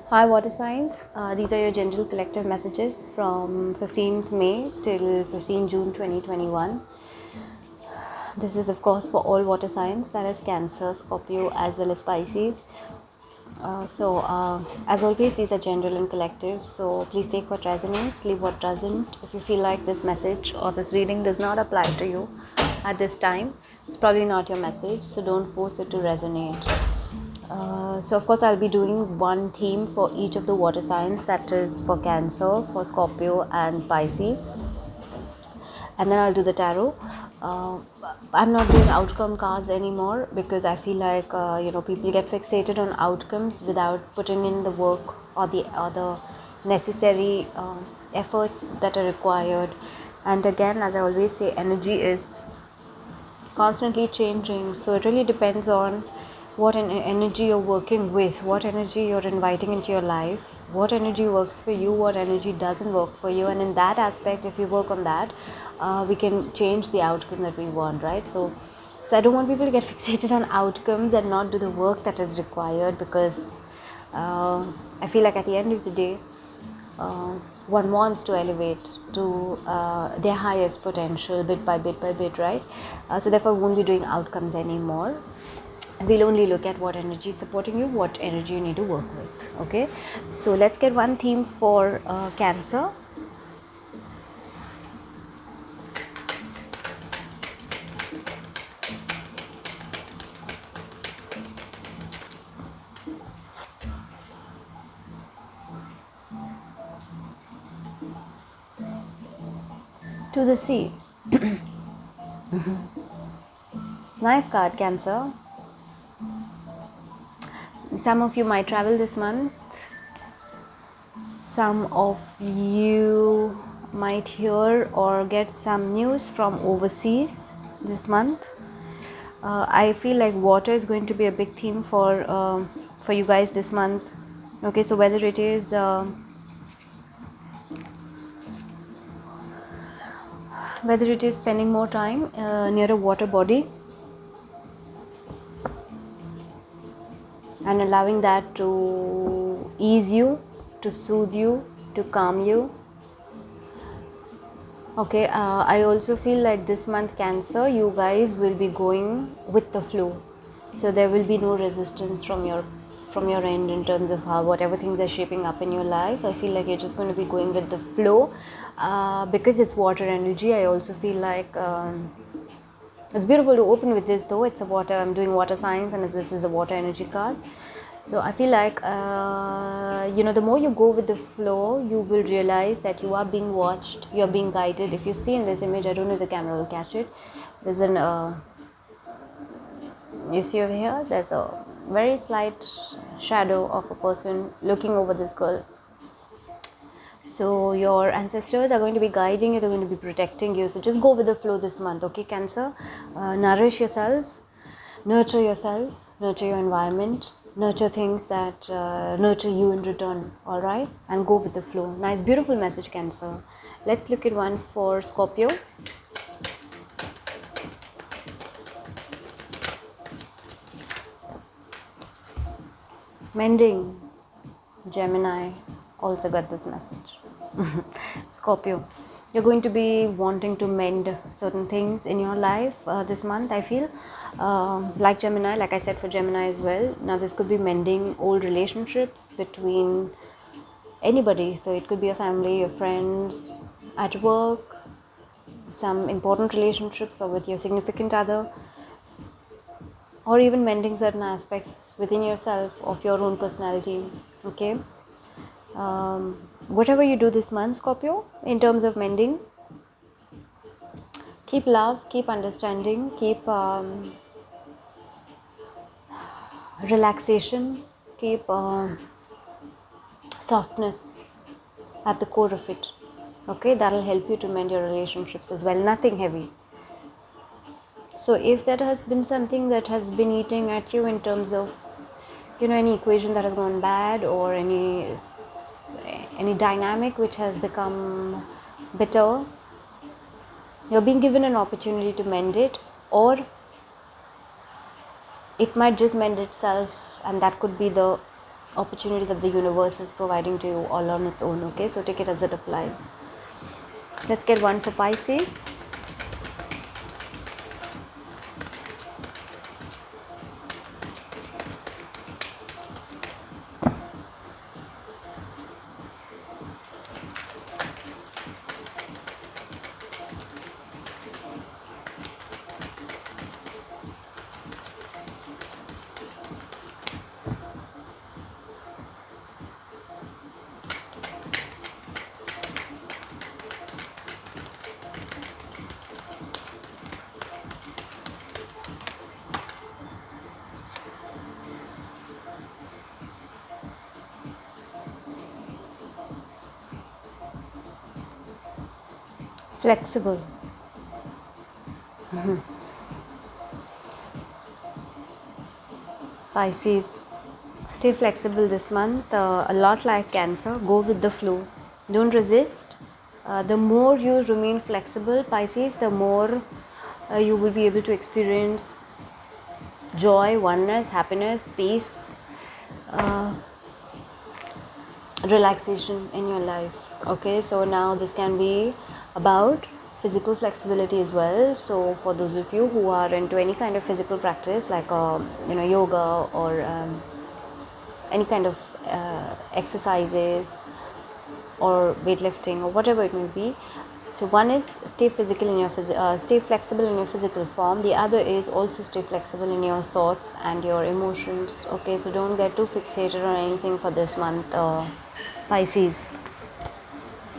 Hi water signs, these are your general collective messages from 15th May till 15 June 2021. This is of course for all water signs, that is Cancer, Scorpio as well as Pisces. As always, these are general and collective, so please take what resonates, leave what doesn't. If you feel like this message or this reading does not apply to you at this time, it's probably not your message, so don't force it to resonate. Of course I'll be doing one theme for each of the water signs, that is for Cancer, for Scorpio and Pisces, and then I'll do the tarot. uh, I'm not doing outcome cards anymore because I feel like people get fixated on outcomes without putting in the work or the necessary efforts that are required. And again, as I always say, energy is constantly changing, so it really depends on what energy you're working with, what energy you're inviting into your life, what energy works for you, what energy doesn't work for you, and in that aspect, if you work on that, we can change the outcome that we want, right? So I don't want people to get fixated on outcomes and not do the work that is required, because I feel like at the end of the day, uh, one wants to elevate to their highest potential bit by bit by bit, right? So therefore we won't be doing outcomes anymore. We'll only look at what energy is supporting you, what energy you need to work with. Okay, so let's get one theme for Cancer. To the sea. Nice card, Cancer. Some of you might travel this month. Some of you might hear or get some news from overseas this month. I feel like water is going to be a big theme for you guys this month. Okay, so whether it is spending more time near a water body and allowing that to ease you, to soothe you, to calm you. Okay, I also feel like this month, Cancer, you guys will be going with the flow, so there will be no resistance from your end in terms of how whatever things are shaping up in your life. I feel like you're just going to be going with the flow, because it's water energy. I also feel like it's beautiful to open with this, though it's a water, I'm doing water signs and this is a water energy card. So I feel like the more you go with the flow, you will realize that you are being watched, you are being guided. If you see in this image, I don't know if the camera will catch it, there's an you see over here, there's a very slight shadow of a person looking over this girl. So your ancestors are going to be guiding you, they're going to be protecting you. So just go with the flow this month, okay, Cancer? Nourish yourself, nurture yourself, nurture your environment, nurture things that nurture you in return, all right? And go with the flow. Nice, beautiful message, Cancer. Let's look at one for Scorpio. Mending. Gemini also got this message. Scorpio, you're going to be wanting to mend certain things in your life this month, I feel. Like Gemini, like I said for Gemini as well. Now this could be mending old relationships between anybody. So it could be a family, your friends, at work, some important relationships, or with your significant other, or even mending certain aspects within yourself of your own personality. Okay, whatever you do this month, Scorpio, in terms of mending, keep love, keep understanding, keep relaxation, keep softness at the core of it. Okay, that'll help you to mend your relationships as well. Nothing heavy. So if that has been something that has been eating at you in terms of any equation that has gone bad, or any dynamic which has become bitter, you're being given an opportunity to mend it, or it might just mend itself, and that could be the opportunity that the universe is providing to you all on its own. Okay, so take it as it applies. Let's get one for Pisces. Flexible. Pisces, stay flexible this month. A lot like Cancer, go with the flow. Don't resist. The more you remain flexible, Pisces, the more you will be able to experience joy, oneness, happiness, peace, relaxation in your life. Okay, so now this can be about physical flexibility as well. So for those of you who are into any kind of physical practice like yoga or any kind of exercises or weightlifting or whatever it may be, so one is stay physical in your stay flexible in your physical form. The other is also stay flexible in your thoughts and your emotions. Okay, so don't get too fixated on anything for this month, Pisces.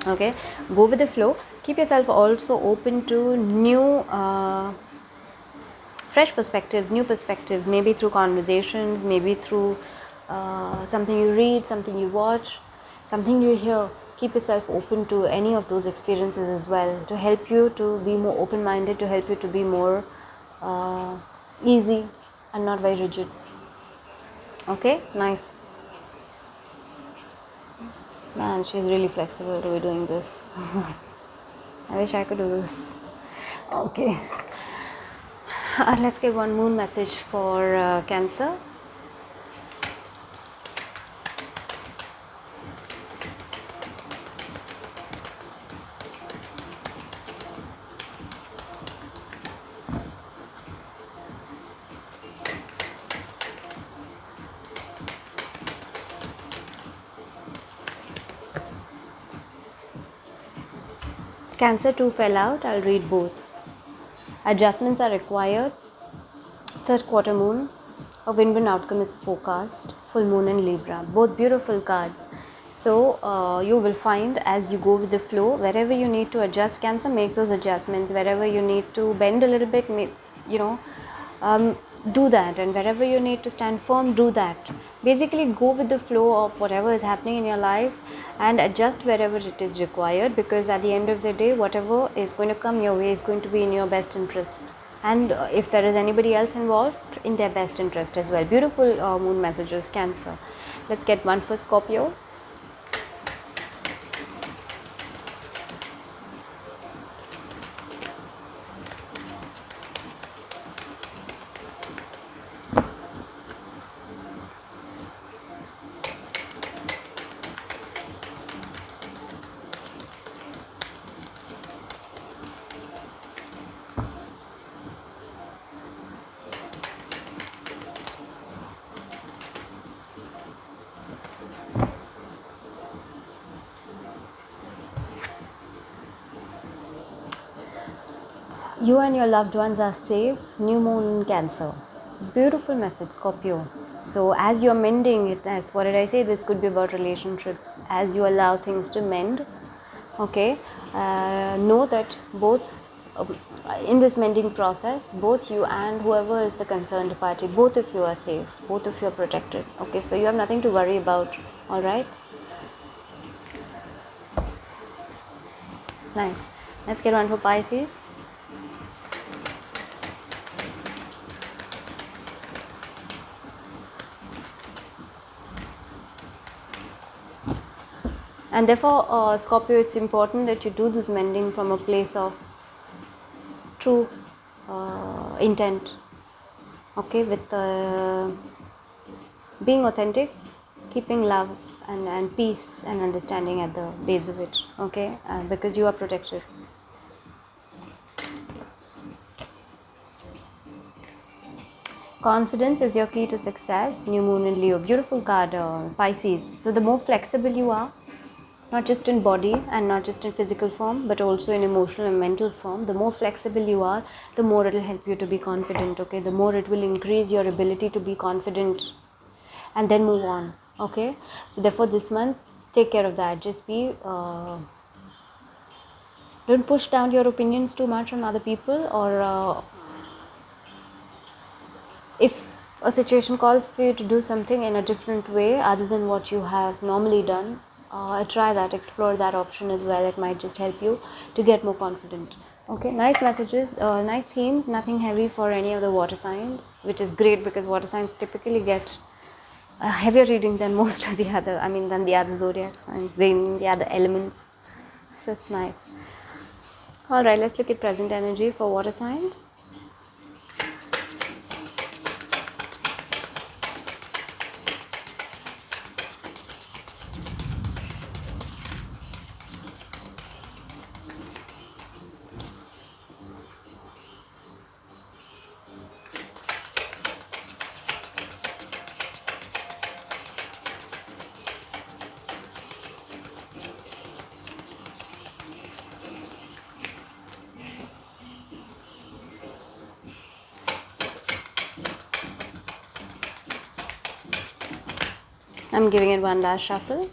Okay, go with the flow. Keep yourself also open to new fresh perspectives, new perspectives, maybe through conversations, maybe through something you read, something you watch, something you hear. Keep yourself open to any of those experiences as well, to help you to be more open-minded, to help you to be more easy and not very rigid. Okay, nice. Man, she's really flexible to be doing this. I wish I could do this. Okay. Let's get one moon message for Cancer. Cancer 2 fell out. I'll read both. Adjustments are required. Third quarter moon. A win-win outcome is forecast. Full moon in Libra. Both beautiful cards. So you will find as you go with the flow, wherever you need to adjust, Cancer, make those adjustments. Wherever you need to bend a little bit, do that. And wherever you need to stand firm, do that. Basically, go with the flow of whatever is happening in your life and adjust wherever it is required, because at the end of the day, whatever is going to come your way is going to be in your best interest. And if there is anybody else involved, in their best interest as well. Beautiful moon messages, Cancer. Let's get one for Scorpio. You and your loved ones are safe. New moon in Cancer. Beautiful message, Scorpio. So as you're mending it, as what did I say, this could be about relationships. As you allow things to mend, okay, know that both in this mending process, both you and whoever is the concerned party, both of you are safe, both of you are protected. Okay, so you have nothing to worry about. All right, nice. Let's get on for Pisces. And therefore, Scorpio, it's important that you do this mending from a place of true intent. Okay, with being authentic, keeping love and peace and understanding at the base of it, okay? Because you are protected. Confidence is your key to success. New moon in Leo. Beautiful card, Pisces. So the more flexible you are, not just in body and not just in physical form, but also in emotional and mental form, the more flexible you are, the more it will help you to be confident, okay? The more it will increase your ability to be confident and then move on, okay? So therefore this month, take care of that. Just be don't push down your opinions too much on other people, or if a situation calls for you to do something in a different way other than what you have normally done, try that, explore that option as well. It might just help you to get more confident. Okay, nice messages, nice themes, nothing heavy for any of the water signs, which is great because water signs typically get a heavier reading than most of the other, than the other zodiac signs, than the other elements. So it's nice. Alright, let's look at present energy for water signs. I'm giving it one last shuffle.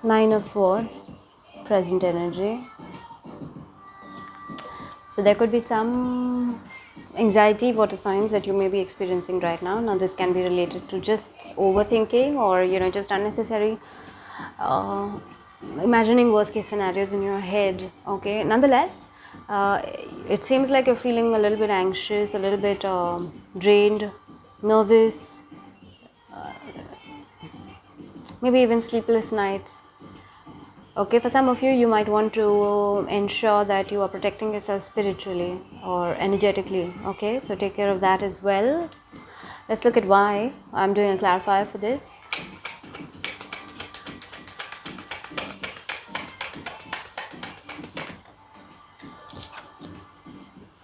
Nine of Swords, present energy. So there could be some anxiety, water signs, that you may be experiencing right now. Now this can be related to just overthinking, or just unnecessary imagining worst case scenarios in your head, okay? Nonetheless, it seems like you're feeling a little bit anxious, a little bit drained, nervous, maybe even sleepless nights. Okay, for some of you, you might want to ensure that you are protecting yourself spiritually or energetically. Okay, so take care of that as well. Let's look at why. I'm doing a clarifier for this.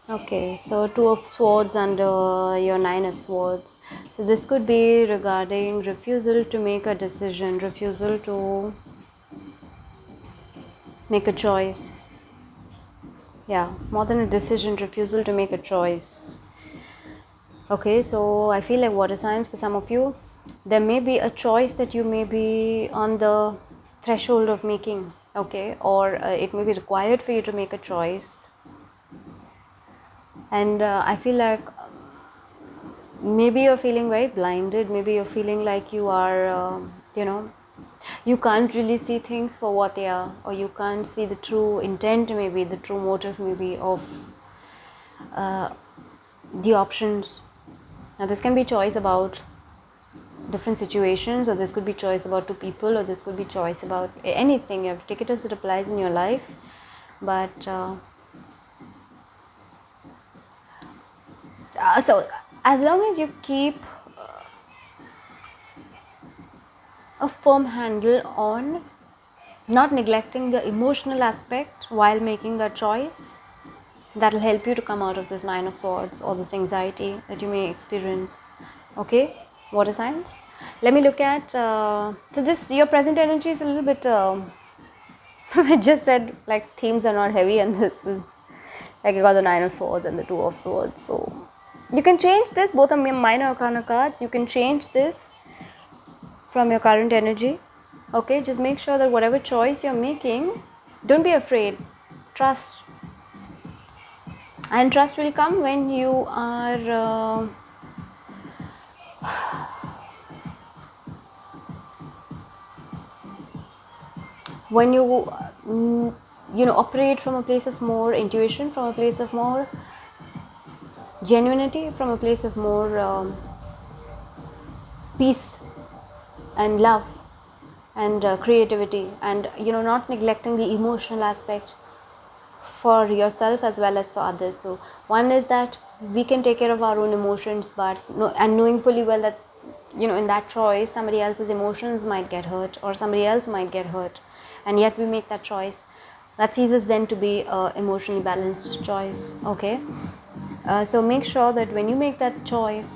Okay, so Two of Swords and your Nine of Swords. So this could be regarding refusal to make a decision, refusal to make a choice. Yeah, more than a decision, refusal to make a choice. Okay, so I feel like water signs, for some of you, there may be a choice that you may be on the threshold of making, okay, or it may be required for you to make a choice. And I feel like maybe you're feeling very blinded, maybe you're feeling like you are, you can't really see things for what they are, or you can't see the true intent, maybe the true motive maybe of the options. Now this can be choice about different situations, or this could be choice about two people, or this could be choice about anything. You have to take it as it applies in your life. But so as long as you keep a firm handle on not neglecting the emotional aspect while making that choice, that will help you to come out of this Nine of Swords or this anxiety that you may experience. Okay, water signs. Let me look at so this, your present energy is a little bit I just said like themes are not heavy, and this is like you got the Nine of Swords and the Two of Swords. So you can change this, both are minor arcana cards. You can change this from your current energy. Okay, just make sure that whatever choice you're making, don't be afraid, trust. And trust will come when you are when you operate from a place of more intuition, from a place of more genuinity, from a place of more peace and love and creativity, and not neglecting the emotional aspect for yourself as well as for others. So one is that we can take care of our own emotions, but and knowing fully well that in that choice somebody else's emotions might get hurt or somebody else might get hurt, and yet we make that choice. That ceases then to be a emotionally balanced choice. Okay, so make sure that when you make that choice,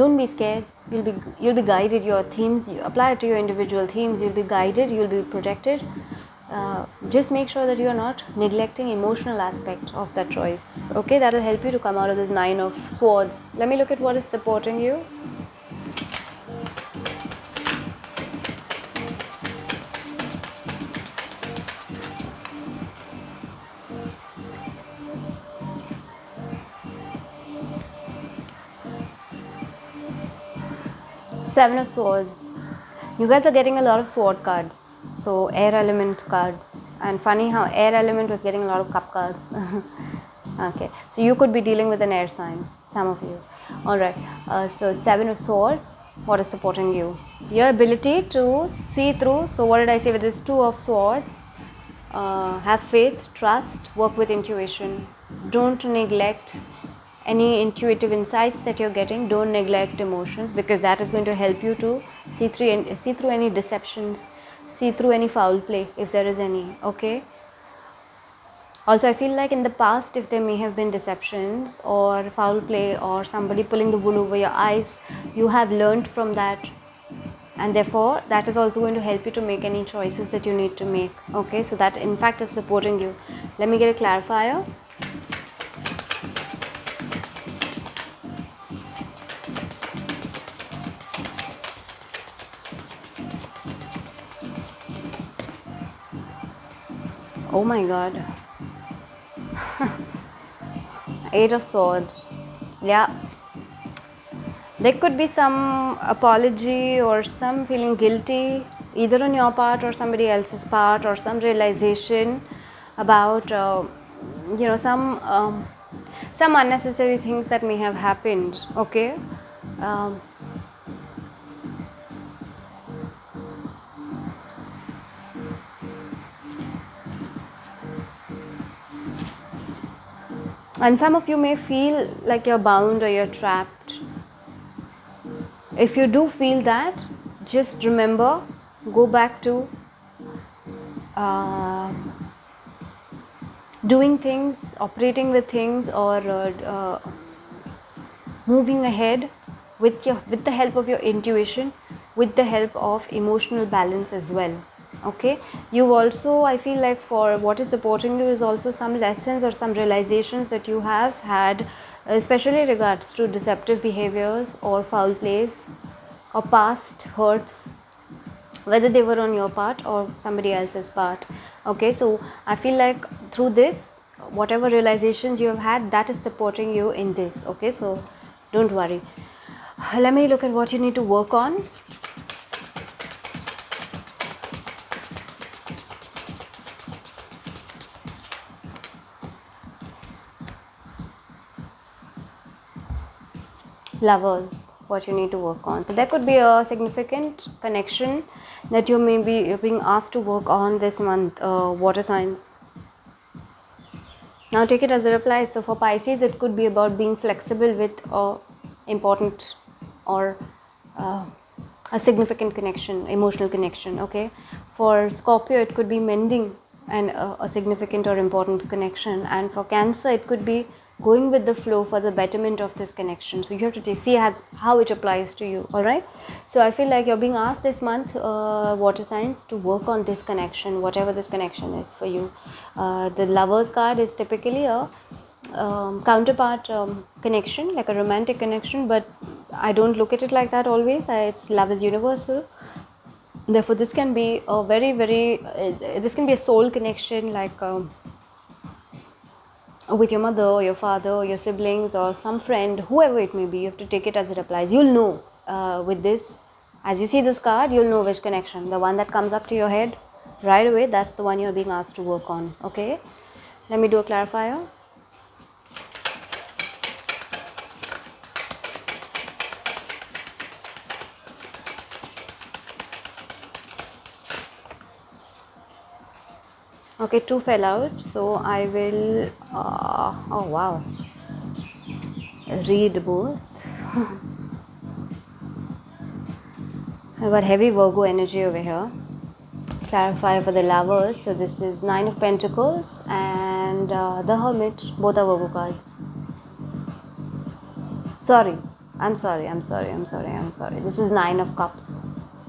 don't be scared. You'll be guided. Your themes, you apply it to your individual themes, you'll be guided, you'll be protected. Just make sure that you are not neglecting emotional aspect of that choice. Okay, that will help you to come out of this 9 of Swords. Let me look at what is supporting you. Seven of Swords. You guys are getting a lot of sword cards, so air element cards, and funny how air element was getting a lot of cup cards. Okay, so you could be dealing with an air sign, some of you. Alright, so 7 of Swords. What is supporting you? Your ability to see through. So what did I say with this 2 of Swords? Have faith, trust, work with intuition. Don't neglect any intuitive insights that you're getting. Don't neglect emotions, because that is going to help you to see through any deceptions, see through any foul play if there is any. Okay, also I feel like in the past, if there may have been deceptions or foul play or somebody pulling the wool over your eyes, you have learned from that, and therefore that is also going to help you to make any choices that you need to make. Okay, so that in fact is supporting you. Let me get a clarifier. Oh my god. 8 of Swords. Yeah, there could be some apology or some feeling guilty, either on your part or somebody else's part, or some realization about some unnecessary things that may have happened. Okay, um, and some of you may feel like you're bound or you're trapped. If you do feel that, just remember, go back to doing things, operating with things, or moving ahead with the help of your intuition, with the help of emotional balance as well. Okay, you also, I feel like, for what is supporting you is also some lessons or some realizations that you have had, especially regards to deceptive behaviors or foul plays or past hurts, whether they were on your part or somebody else's part. Okay, so I feel like through this, whatever realizations you have had, that is supporting you in this. Okay, so don't worry. Let me look at what you need to work on. Lovers, what you need to work on. So there could be a significant connection that you may be being asked to work on this month, water signs. Now take it as it applies. So for Pisces, it could be about being flexible with important or a significant connection, emotional connection. Okay, for Scorpio, it could be mending and a significant or important connection, and for Cancer, it could be going with the flow for the betterment of this connection. So you have to see how it applies to you. All right, so I feel like you're being asked this month, water signs, to work on this connection, whatever this connection is for you. The Lovers card is typically a counterpart connection, like a romantic connection, but I don't look at it like that always. It's love is universal. Therefore, this can be a this can be a soul connection, like with your mother or your father or your siblings or some friend, whoever it may be. You have to take it as it applies. You'll know with this, as you see this card, you'll know which connection. The one that comes up to your head right away, that's the one you're being asked to work on. Okay, let me do a clarifier. Okay, 2 fell out, so I will, oh wow, read both. I got heavy Virgo energy over here. Clarify for the lovers. So this is 9 of Pentacles and the Hermit. Both are Virgo cards. Sorry. This is 9 of Cups.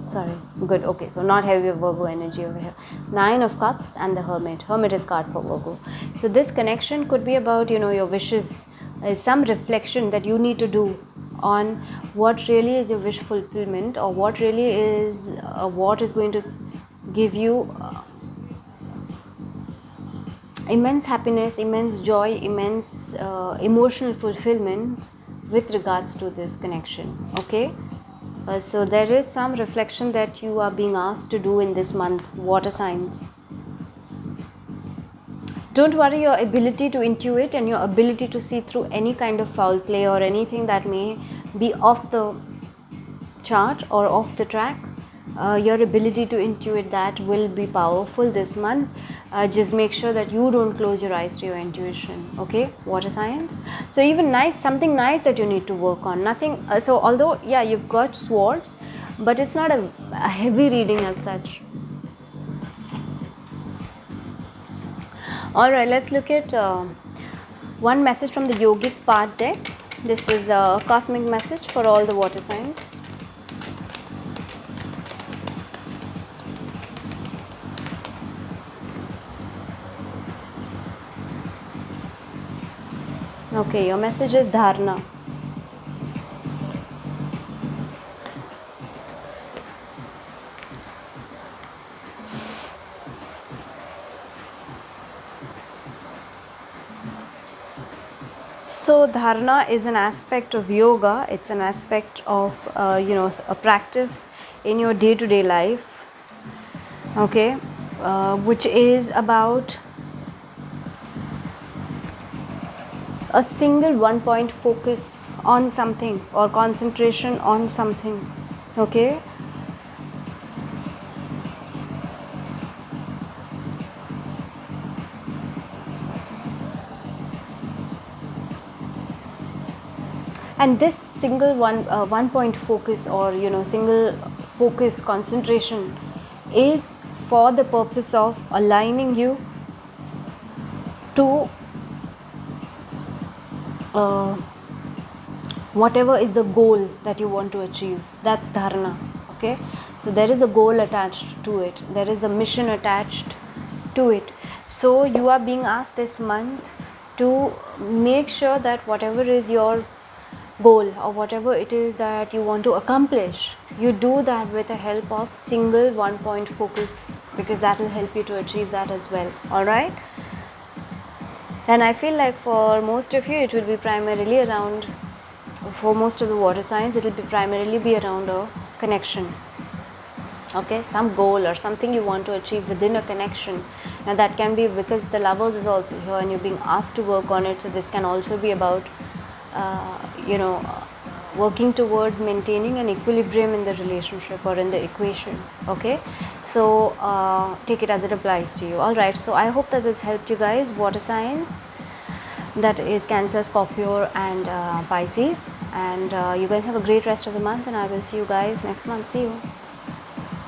Sorry. Good. Okay. So not heavy Virgo energy over here. 9 of Cups and the Hermit. Hermit is card for Virgo. So this connection could be about, your wishes. Some reflection that you need to do on what really is your wish fulfillment, or what really is what is going to give you immense happiness, immense joy, immense emotional fulfillment with regards to this connection. Okay, so there is some reflection that you are being asked to do in this month, water signs. Don't worry your ability to intuit and your ability to see through any kind of foul play or anything that may be off the chart or off the track. Your ability to intuit that will be powerful this month. Just make sure that you don't close your eyes to your intuition. Okay, water signs. So even something nice that you need to work on. Nothing. So although you've got swords, but it's not a heavy reading as such. Alright, let's look at one message from the Yogic Path deck. This is a cosmic message for all the water signs. Okay, your message is Dharna. So dharana is an aspect of yoga. It's an aspect of a practice in your day-to-day life. Okay, which is about a single one-point focus on something or concentration on something. Okay. And this single one point focus, or single focus concentration, is for the purpose of aligning you to whatever is the goal that you want to achieve. That's dharana. Okay, so there is a goal attached to it, there is a mission attached to it. So you are being asked this month to make sure that whatever is your goal or whatever it is that you want to accomplish, you do that with the help of single one point focus, because that will help you to achieve that as well. All right, and I feel like for most of you it will be primarily around, for most of the water signs, it will be primarily be around a connection. Okay, some goal or something you want to achieve within a connection. Now that can be because the lovers is also here and you're being asked to work on it. So this can also be about working towards maintaining an equilibrium in the relationship or in the equation. Okay, so take it as it applies to you. All right, so I hope that this helped you guys, water signs, that is Cancer, Scorpio and Pisces, and you guys have a great rest of the month, and I will see you guys next month. See you.